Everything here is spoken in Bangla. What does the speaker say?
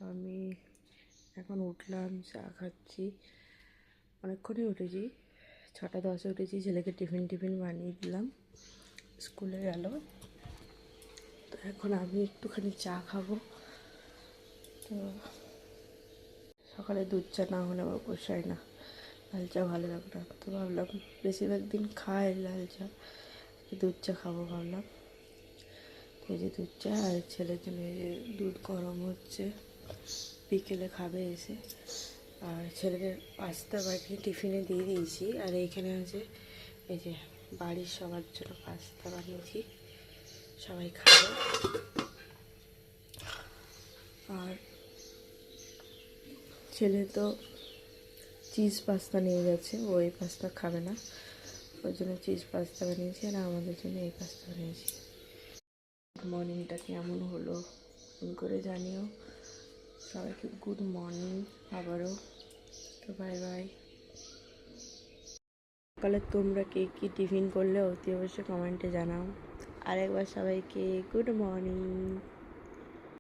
আমি এখন উঠলাম, চা খাচ্ছি। অনেকক্ষণই উঠেছি, 6টা 10-এ উঠেছি। ছেলেকে টিফিন বানিয়ে দিলাম, স্কুলে গেল। তো এখন আমি একটুখানি চা খাবো। তো সকালে দুধ চা না হলে আমার পোষায় না, লাল চা ভালো লাগে না। তো ভাবলাম বেশিরভাগ দিন খাই লাল চা, দুধ চা খাবো ভাবলাম। তো এই যে দুধ চা, আর ছেলের জন্য এই যে দুধ গরম হচ্ছে, বিকেলে খাবে এসে। আর ছেলেকে পাস্তা বানিয়ে টিফিনে দিয়ে দিয়েছি। আর এইখানে আছে এই যে বাড়ির সবার জন্য পাস্তা বানিয়েছি, সবাই খাবে। আর ছেলে তো চিজ পাস্তা নিয়ে গেছে, ও এই পাস্তা খাবে না, ওর জন্য চিজ পাস্তা বানিয়েছি। আর আমাদের জন্য এই পাস্তা বানিয়েছি। মর্নিংটা কেমন হলো ফোন করে জানিও। সবাইকে গুড মর্নিং আবারও। তো বাই বাই। সকালে তোমরা কে কী টিফিন করলে অতি অবশ্যই কমেন্টে জানাও। আরেকবার সবাইকে গুড মর্নিং।